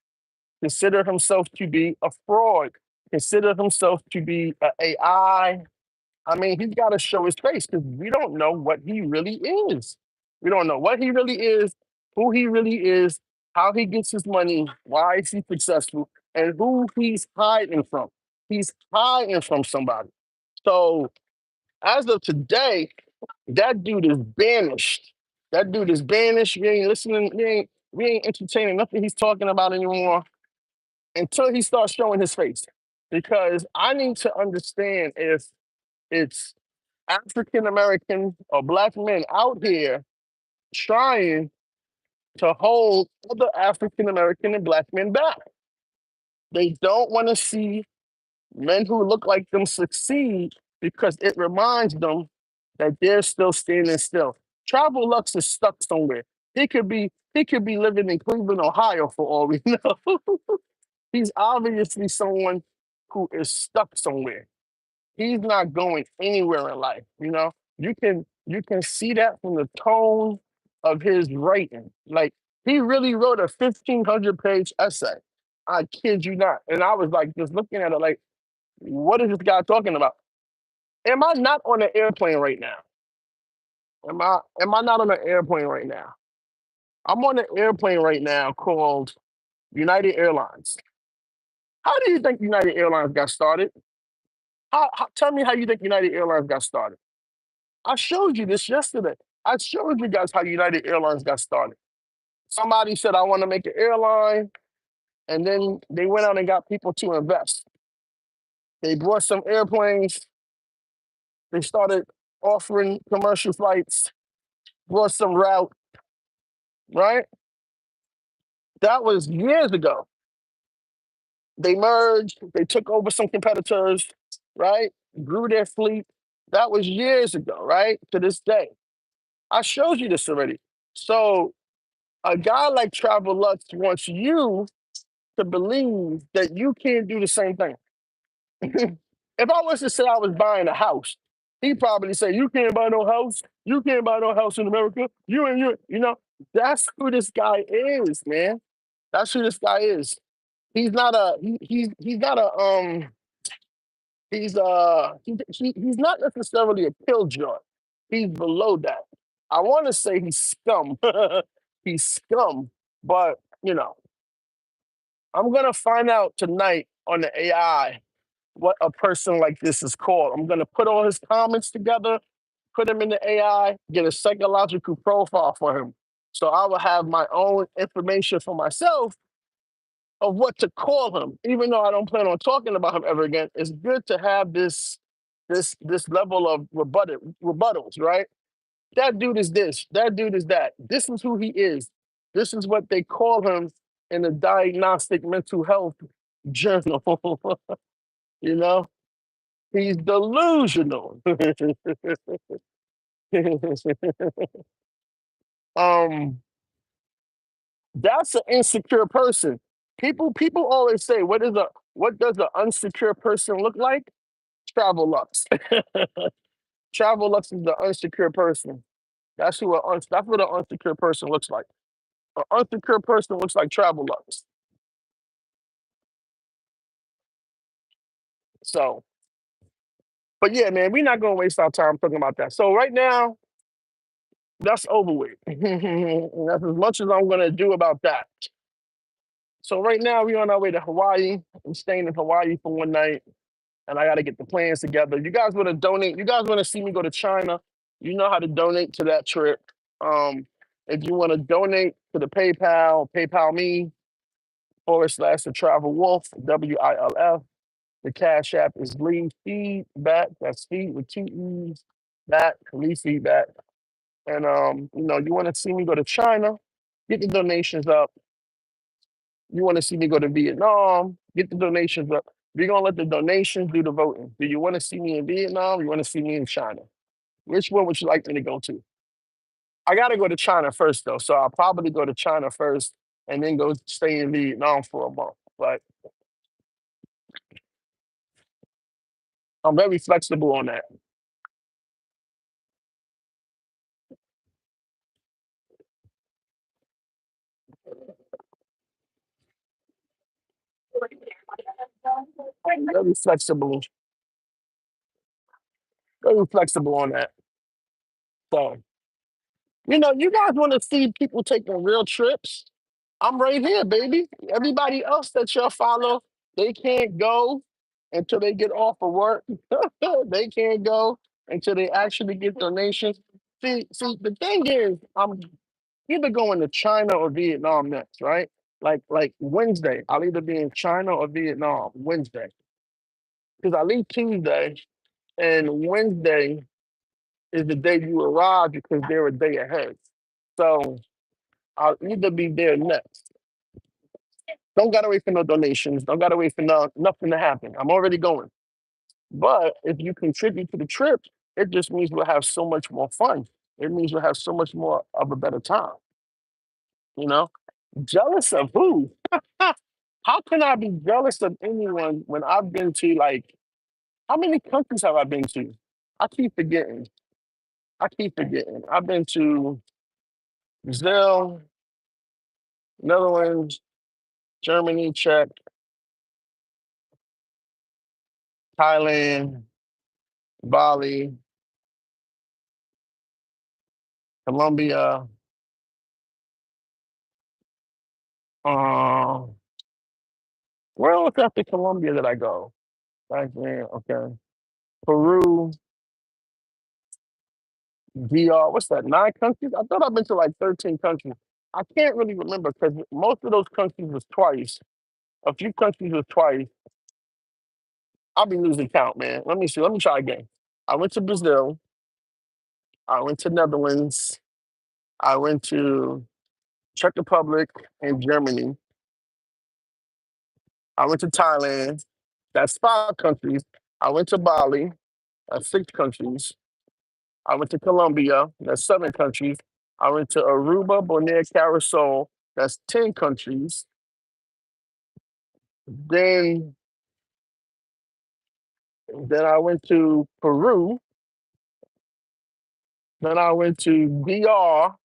consider himself to be a fraud, consider himself to be an AI. I mean, he's got to show his face because we don't know what he really is. We don't know what he really is, who he really is, how he gets his money, why is he successful, and who he's hiding from. He's hiding from somebody. So as of today, that dude is banished. That dude is banished. We ain't listening. We ain't entertaining nothing he's talking about anymore until he starts showing his face. Because I need to understand if it's African American or black men out here trying to hold other African American and black men back. They don't want to see men who look like them succeed because it reminds them that they're still standing still. Travel Lux is stuck somewhere. He could be living in Cleveland, Ohio for all we know. He's obviously someone who is stuck somewhere. He's not going anywhere in life. You can see that from the tone of his writing. Like he really wrote a 1,500-page essay. I kid you not. And I was like just looking at it like, what is this guy talking about? Am I not on an airplane right now? Am I not on an airplane right now? I'm on an airplane right now called United Airlines. How do you think United Airlines got started? Tell me how you think United Airlines got started. I showed you this yesterday. I showed you guys how United Airlines got started. Somebody said, I want to make an airline. And then they went out and got people to invest. They bought some airplanes. They started offering commercial flights, bought some route, right? That was years ago. They merged, they took over some competitors, right? Grew their fleet. That was years ago, right? To this day. I showed you this already. So a guy like Travel Lux wants you to believe that you can't do the same thing. If I was to say I was buying a house, he'd probably say, you can't buy no house. You can't buy no house in America. That's who this guy is, man. That's who this guy is. He's not a he's not a he's not necessarily a killjoy. He's below that. I want to say he's scum. He's scum, but I'm gonna find out tonight on the AI what a person like this is called. I'm gonna put all his comments together, put him in the AI, get a psychological profile for him. So I will have my own information for myself of what to call him. Even though I don't plan on talking about him ever again, it's good to have this level of rebuttals, right? That dude is this. That dude is that. This is who he is. This is what they call him in the diagnostic mental health journal. you know, he's delusional. um, that's an insecure person. People always say, what does an unsecure person look like? Travel lux. Travel lux is the unsecure person. That's what an unsecure person looks like. An unsecure person looks like travel lux. So, but yeah, man, we're not gonna waste our time talking about that. So right now, that's over with. That's as much as I'm gonna do about that. So right now, we're on our way to Hawaii. I'm staying in Hawaii for one night, and I got to get the plans together. You guys want to donate? You guys want to see me go to China? You know how to donate to that trip. Um, if you want to donate to the PayPal me / the Travel Wolf WILF. The Cash App is Leave Feedback. That's feed with two E's. Back Leave Feedback. And you want to see me go to China? Get the donations up. You want to see me go to Vietnam? Get the donations up. We're gonna let the donations do the voting. Do you want to see me in Vietnam? Or you want to see me in China? Which one would you like me to go to? I gotta go to China first though, so I'll probably go to China first and then go stay in Vietnam for a month. But I'm very flexible on that. Very flexible, very flexible on that. So, you guys want to see people taking real trips? I'm right here, baby. Everybody else that y'all follow, they can't go until they get off of work. They can't go until they actually get donations. See, the thing is, I'm either going to China or Vietnam next, right? Like Wednesday, I'll either be in China or Vietnam Wednesday because I leave Tuesday, and Wednesday is the day you arrive because they're a day ahead. So I'll either be there next. Don't gotta wait for no donations. Don't gotta wait for nothing to happen. I'm already going. But if you contribute to the trip, it just means we'll have so much more fun. It means we'll have so much more of a better time. You know, jealous of who? How can I be jealous of anyone when I've been to like how many countries have I been to? I keep forgetting. I keep forgetting. I've been to Brazil, Netherlands, Germany, Czech, Thailand, Bali, Colombia. Uh, where else after Colombia did I go? Right there, okay. Peru, DR. What's that? 9 countries? I thought I've been to like 13 countries. I can't really remember because most of those countries was twice. A few countries was twice. I'll be losing count, man. Let me see. Let me try again. I went to Brazil. I went to Netherlands. I went to Czech Republic and Germany. I went to Thailand. That's 5 countries. I went to Bali. That's 6 countries. I went to Colombia. That's 7 countries. I went to Aruba, Bonaire, Curacao. That's 10 countries. Then, then I went to Peru. Then I went to DR.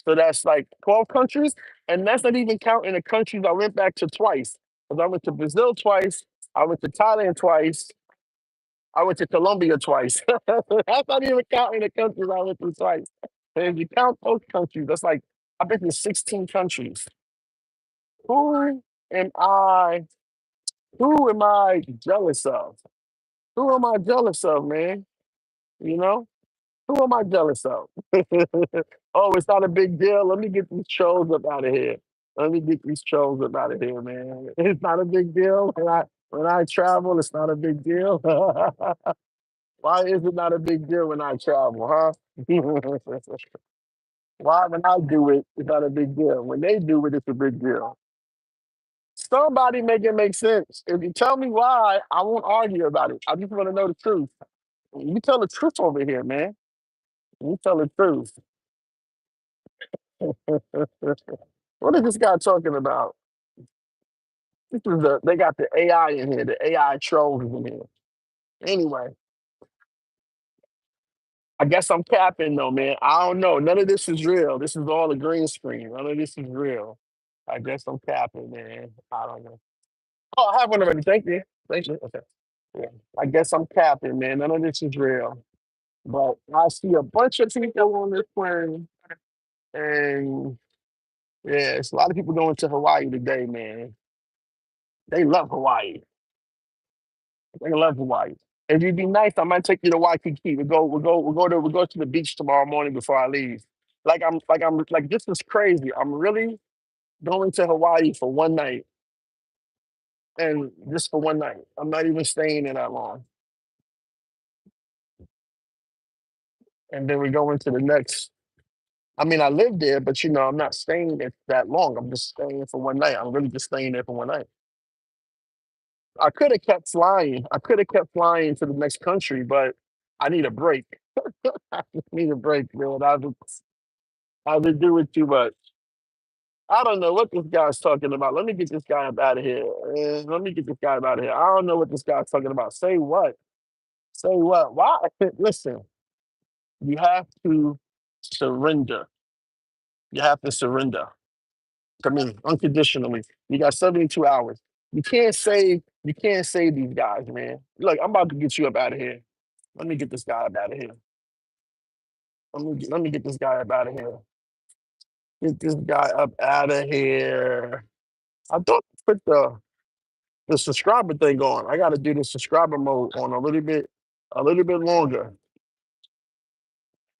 So that's like 12 countries. And that's not even counting the countries I went back to twice. Because I went to Brazil twice. I went to Thailand twice. I went to Colombia twice. That's not even counting the countries I went to twice. And if you count those countries, that's like I've been to 16 countries. Who am I? Who am I jealous of? Who am I jealous of, man? You know? Who am I jealous of? Oh, it's not a big deal. Let me get these trolls up out of here. Let me get these trolls up out of here, man. It's not a big deal when I travel. It's not a big deal. Why is it not a big deal when I travel, huh? Why when I do it, it's not a big deal. When they do it, it's a big deal. Somebody make it make sense. If you tell me why, I won't argue about it. I just want to know the truth. You tell the truth over here, man. You tell the truth. What is this guy talking about? They got the AI in here, the AI trolls in here. Anyway, I guess I'm capping though, man. I don't know. None of this is real. This is all a green screen. None of this is real. I guess I'm capping, man. I don't know. Oh, I have one already. Thank you. Thank you. Okay. Yeah. I guess I'm capping, man. None of this is real. But I see a bunch of people on this plane, and yeah, it's a lot of people going to Hawaii today, man. They love Hawaii. They love Hawaii. If you'd be nice, I might take you to Waikiki. We go to the beach tomorrow morning before I leave. Like this is crazy. I'm really going to Hawaii for one night, and just for one night. I'm not even staying there that long. And then we go into the next. I mean, I live there, but I'm not staying there that long. I'm just staying for one night. I'm really just staying there for one night. I could have kept flying. I could have kept flying to the next country, but I need a break. I need a break, man. I've been doing too much. I don't know what this guy's talking about. Let me get this guy up out of here. Let me get this guy up out of here. I don't know what this guy's talking about. Say what? Say what? Why? Listen, you have to surrender. You have to surrender to me unconditionally. You got 72 hours. You can't save these guys, man. Look, I'm about to get you up out of here. Let me get this guy up out of here. Let me get this guy up out of here. Get this guy up out of here. I thought I put the subscriber thing on. I got to do the subscriber mode on a little bit longer.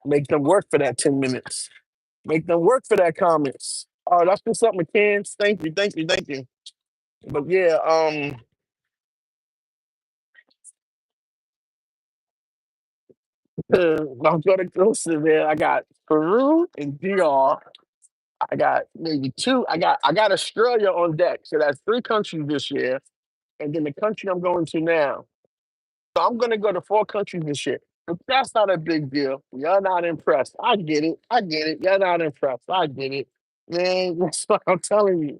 Make them work for that 10 minutes. Make them work for that comments. Oh, that's just something, McCann. Thank you, thank you, thank you. But yeah, I'm gonna go to there. I got Peru and DR. I got maybe two. I got Australia on deck. So that's three countries this year. And then the country I'm going to now. So I'm gonna go to four countries this year. But that's not a big deal. You're not impressed. I get it. I get it. You're not impressed. I get it. Man, that's what I'm telling you.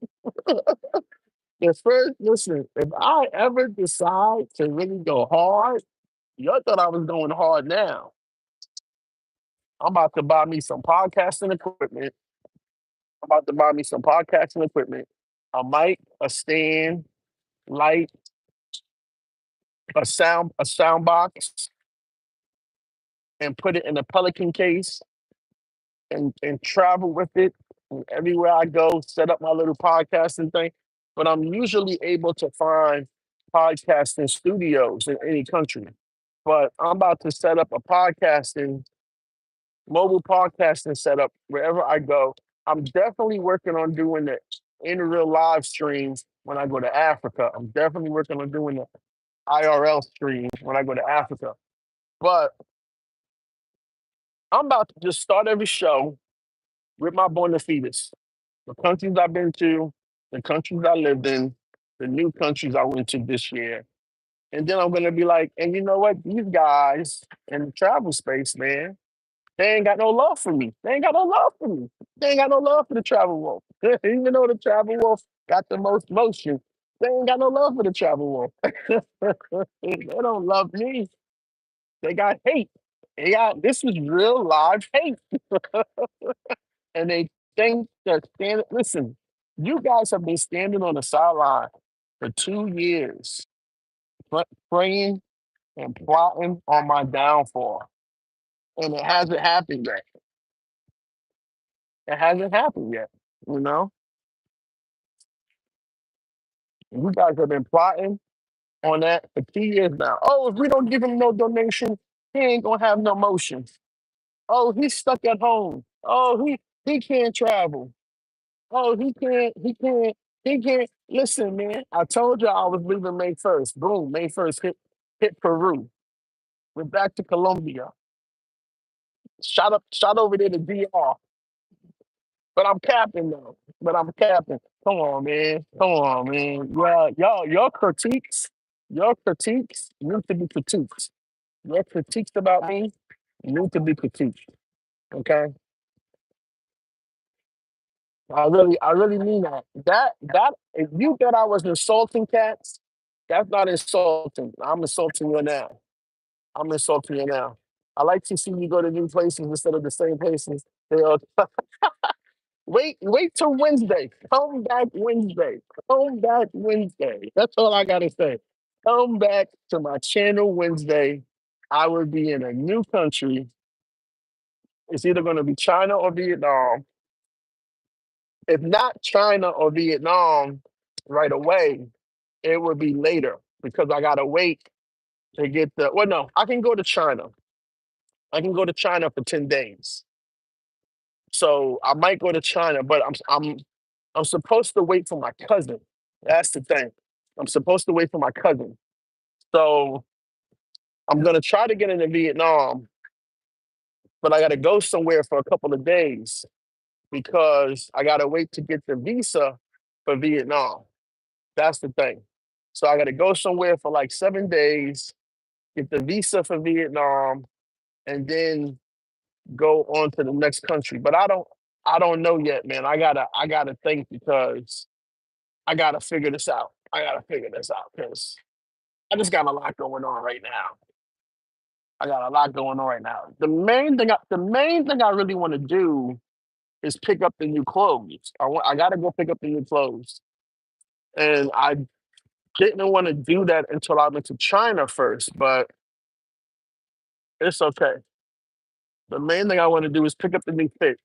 The first, listen, if I ever decide to really go hard, you thought I was going hard now. I'm about to buy me some podcasting equipment. I'm about to buy me some podcasting equipment, a mic, a stand, light, a sound box, and put it in a Pelican case and travel with it. And everywhere I go, set up my little podcasting thing. But I'm usually able to find podcasting studios in any country. But I'm about to set up a mobile podcasting setup wherever I go. I'm definitely working on doing the in real live streams when I go to Africa. I'm definitely working on doing the IRL streams when I go to Africa. But I'm about to just start every show with my bona fides. The countries I've been to, the countries I lived in, the new countries I went to this year. And then I'm gonna be like, and you know what? These guys in the travel space, man, they ain't got no love for me. They ain't got no love for me. They ain't got no love for the travel wolf. Even though the travel wolf got the most motion, they ain't got no love for the travel wolf. They don't love me. They got hate. This is real live hate. And they think they're standing. Listen, you guys have been standing on the sideline for 2 years, praying and plotting on my downfall. And it hasn't happened yet. It hasn't happened yet. You know, you guys have been plotting on that for 2 years now. Oh, if we don't give him no donation, he ain't gonna have no motion. Oh, he's stuck at home. Oh, he can't travel. Oh, he can't. Listen, man. I told you I was leaving May 1st. Boom, May 1st hit Peru. We're back to Colombia. Shot over there to DR. But I'm capping though. But I'm capping. Come on, man. Come on, man. Yeah, your critiques need to be critiqued. Your critiques about me need to be critiqued. Okay. I really mean that. If you thought I was insulting cats, that's not insulting. I'm insulting you now. I'm insulting you now. I like to see you go to new places instead of the same places. They are, wait till Wednesday. Come back Wednesday. Come back Wednesday. That's all I gotta say. Come back to my channel Wednesday. I will be in a new country. It's either gonna be China or Vietnam. If not China or Vietnam right away, it would be later because I gotta wait to get the. Well, no, I can go to China. I can go to China for 10 days. So I might go to China, but I'm supposed to wait for my cousin. That's the thing. I'm supposed to wait for my cousin. So I'm gonna try to get into Vietnam, but I gotta go somewhere for a couple of days because I gotta wait to get the visa for Vietnam. That's the thing. So I got to go somewhere for like 7 days, get the visa for Vietnam, and then go on to the next country. But I don't know yet, man. I gotta think because I gotta figure this out. I gotta figure this out because I just got a lot going on right now. I got a lot going on right now. The main thing I really want to do is pick up the new clothes. I gotta go pick up the new clothes, and I didn't want to do that until I went to China first, but it's okay. The main thing I want to do is pick up the new fit.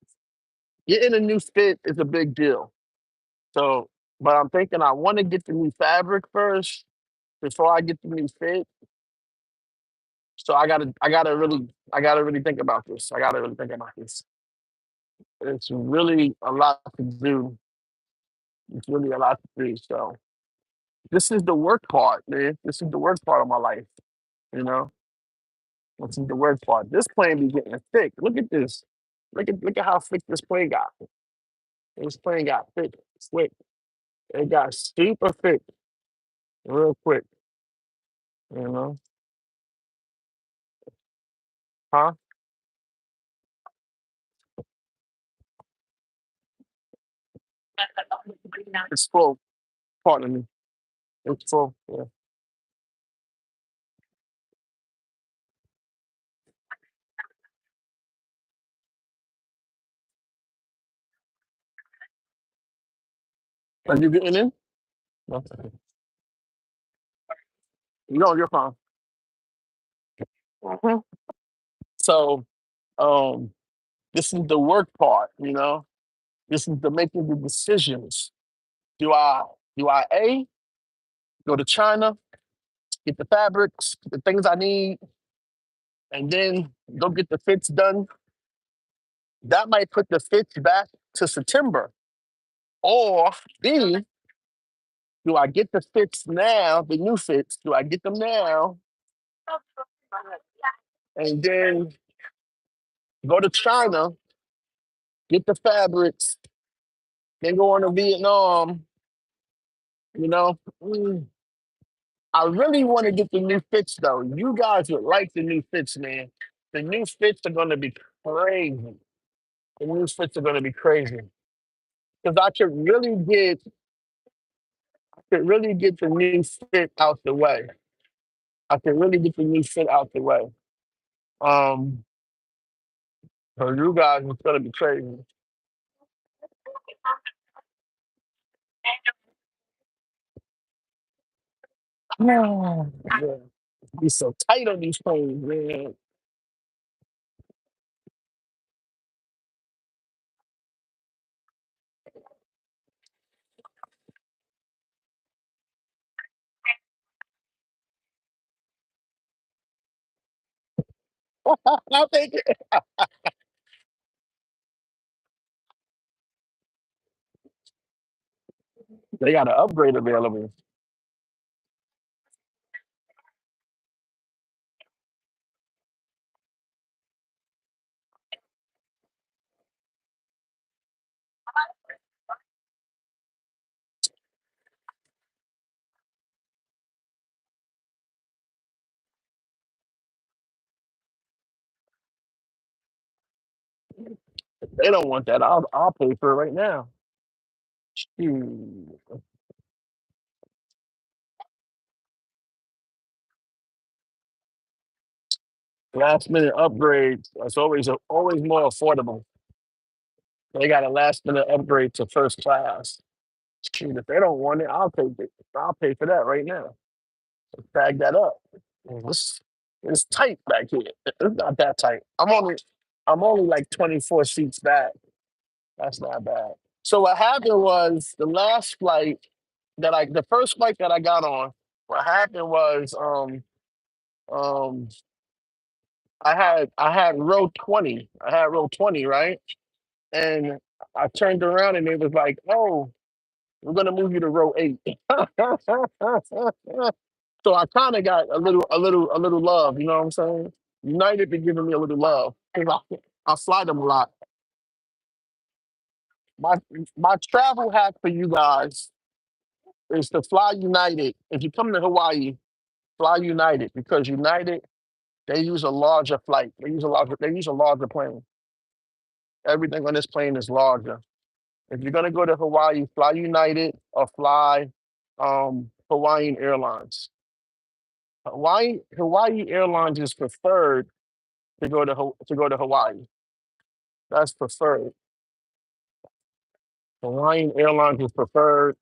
Getting a new fit is a big deal. So, but I'm thinking I want to get the new fabric first before I get the new fit. So I gotta really think about this. I gotta really think about this. It's really a lot to do. It's really a lot to do. So this is the work part, man. This is the work part of my life. You know, this is the work part. This plane be getting thick. Look at this. Look at how thick this plane got. This plane got thick, quick. It got super thick real quick. You know, huh? It's full. Pardon me. It's full. Yeah. Are you getting in? No. No, you're fine. Mhm. So, um, this is the work part. This is the making the decisions. Do I do I go to China, get the fabrics, the things I need, and then go get the fits done? That might put the fits back to September. Or B, do I get the fits now, the new fits? Do I get them now and then go to China, get the fabrics, then go on to Vietnam? You know, I really want to get the new fits though. You guys would like the new fits, man. The new fits are going to be crazy. The new fits are going to be crazy because I could really get the new fit out the way. I could really get the new fit out the way. Um, for you guys, it's going to be crazy. Yeah. Be so tight on these phones, man. I think They got an upgrade available. If they don't want that, I'll pay for it right now. Shoot. Last minute upgrades. It's always more affordable. They got a last minute upgrade to first class. Shoot, if they don't want it, I'll take it. I'll pay for that right now. Bag that up. It's, it's tight back here. It's not that tight. I'm only like 24 seats back. That's not bad. So what happened was the first flight that I got on, what happened was um I had row 20. I had row 20, right? And I turned around and it was like, oh, we're gonna move you to row 8. So I kind of got a little love, you know what I'm saying? United been giving me a little love. 'Cause I fly them a lot. My my travel hack for you guys is to fly United. If you come to Hawaii, fly United because United they use a larger flight. They use a larger plane. Everything on this plane is larger. If you're gonna go to Hawaii, fly United or fly Hawaiian Airlines. Hawaii Airlines is preferred to go to Hawaii. That's preferred. Hawaiian Airlines is preferred.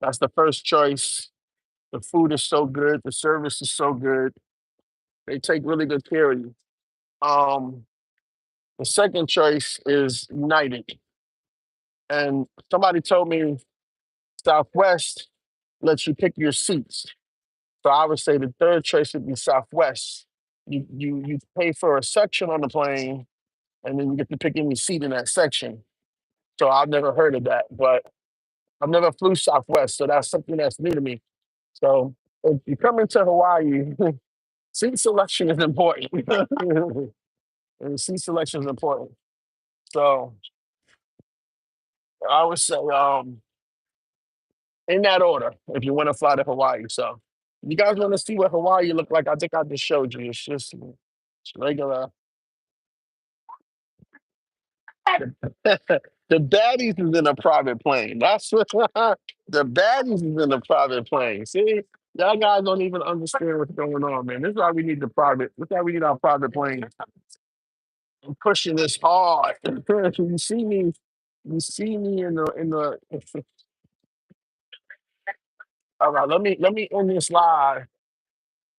That's the first choice. The food is so good. The service is so good. They take really good care of you. Um, the second choice is United. And somebody told me Southwest lets you pick your seats. So I would say the third choice would be Southwest. You pay for a section on the plane, and then you get to pick any seat in that section. So I've never heard of that, but I've never flew Southwest, so that's something that's new to me. So if you come into Hawaii, seat selection is important. And seat selection is important. So I would say in that order if you want to fly to Hawaii. So you guys want to see what Hawaii look like? I think I just showed you. It's regular. The baddies is in a private plane. That's what the baddies is in a private plane. See, y'all guys don't even understand what's going on, man. This is why we need the private. This is why we need our private plane. I'm pushing this hard. you see me. You see me in the. All right, let me end this live.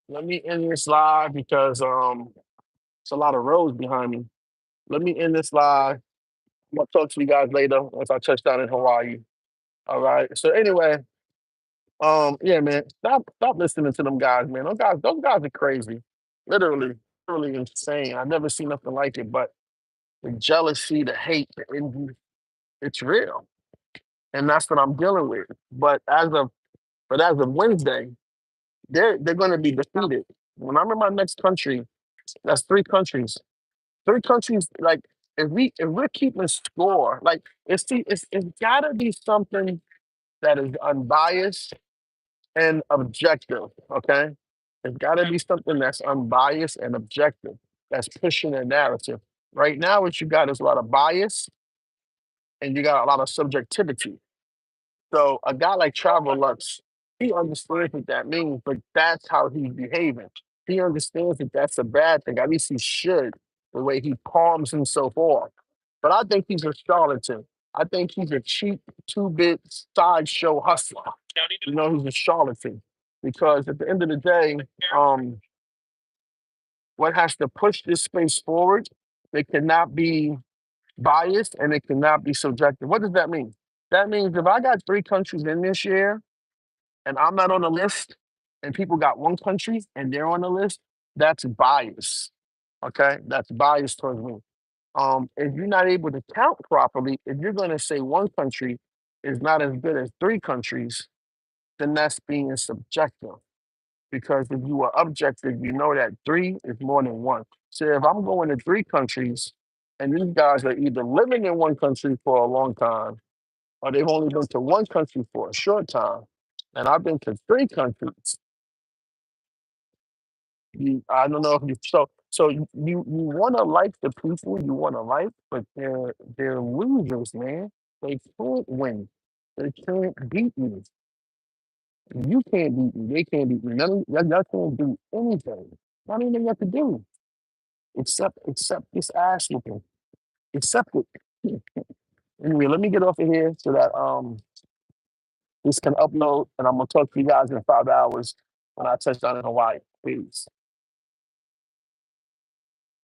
Let me end this live because it's a lot of roads behind me. Let me end this live. I'm gonna talk to you guys later once I touch down in Hawaii. All right. So anyway, yeah, man, stop listening to them guys, man. Those guys are crazy. Literally insane. I've never seen nothing like it. But the jealousy, the hate, the envy, it's real. And that's what I'm dealing with. But as of Wednesday, they're gonna be defeated. When I'm in my next country, that's three countries. Three countries, like if we're keeping score, like it's gotta be something that is unbiased and objective. Okay, it's got to be something that's unbiased and objective. That's pushing a narrative. Right now, what you got is a lot of bias and you got a lot of subjectivity. So a guy like Travel Lux, he understands what that means, but that's how he's behaving. He understands that that's a bad thing. At least he should, the way he palms himself off. But I think he's a charlatan. I think he's a cheap two-bit sideshow hustler. He's a charlatan. Because at the end of the day, um, what has to push this space forward, it cannot be biased and it cannot be subjective. What does that mean? That means if I got three countries in this year and I'm not on the list, and people got one country and they're on the list, that's bias. Okay, that's bias towards me. If you're not able to count properly, if you're going to say one country is not as good as 3 countries, then that's being subjective. Because if you are objective, you know that 3 is more than 1. So if I'm going to 3 countries and these guys are either living in one country for a long time or they've only been to one country for a short time, and I've been to 3 countries, I don't know if you you want to like the people you want to like, but they're losers, man. They can't win. They can't beat me. You can't beat me. They can't beat me. Y'all can't do anything. Not even you have to do. Except this ass whooping. Accept it. Anyway, let me get off of here so that this can upload, and I'm gonna talk to you guys in 5 hours when I touch down in Hawaii. Peace.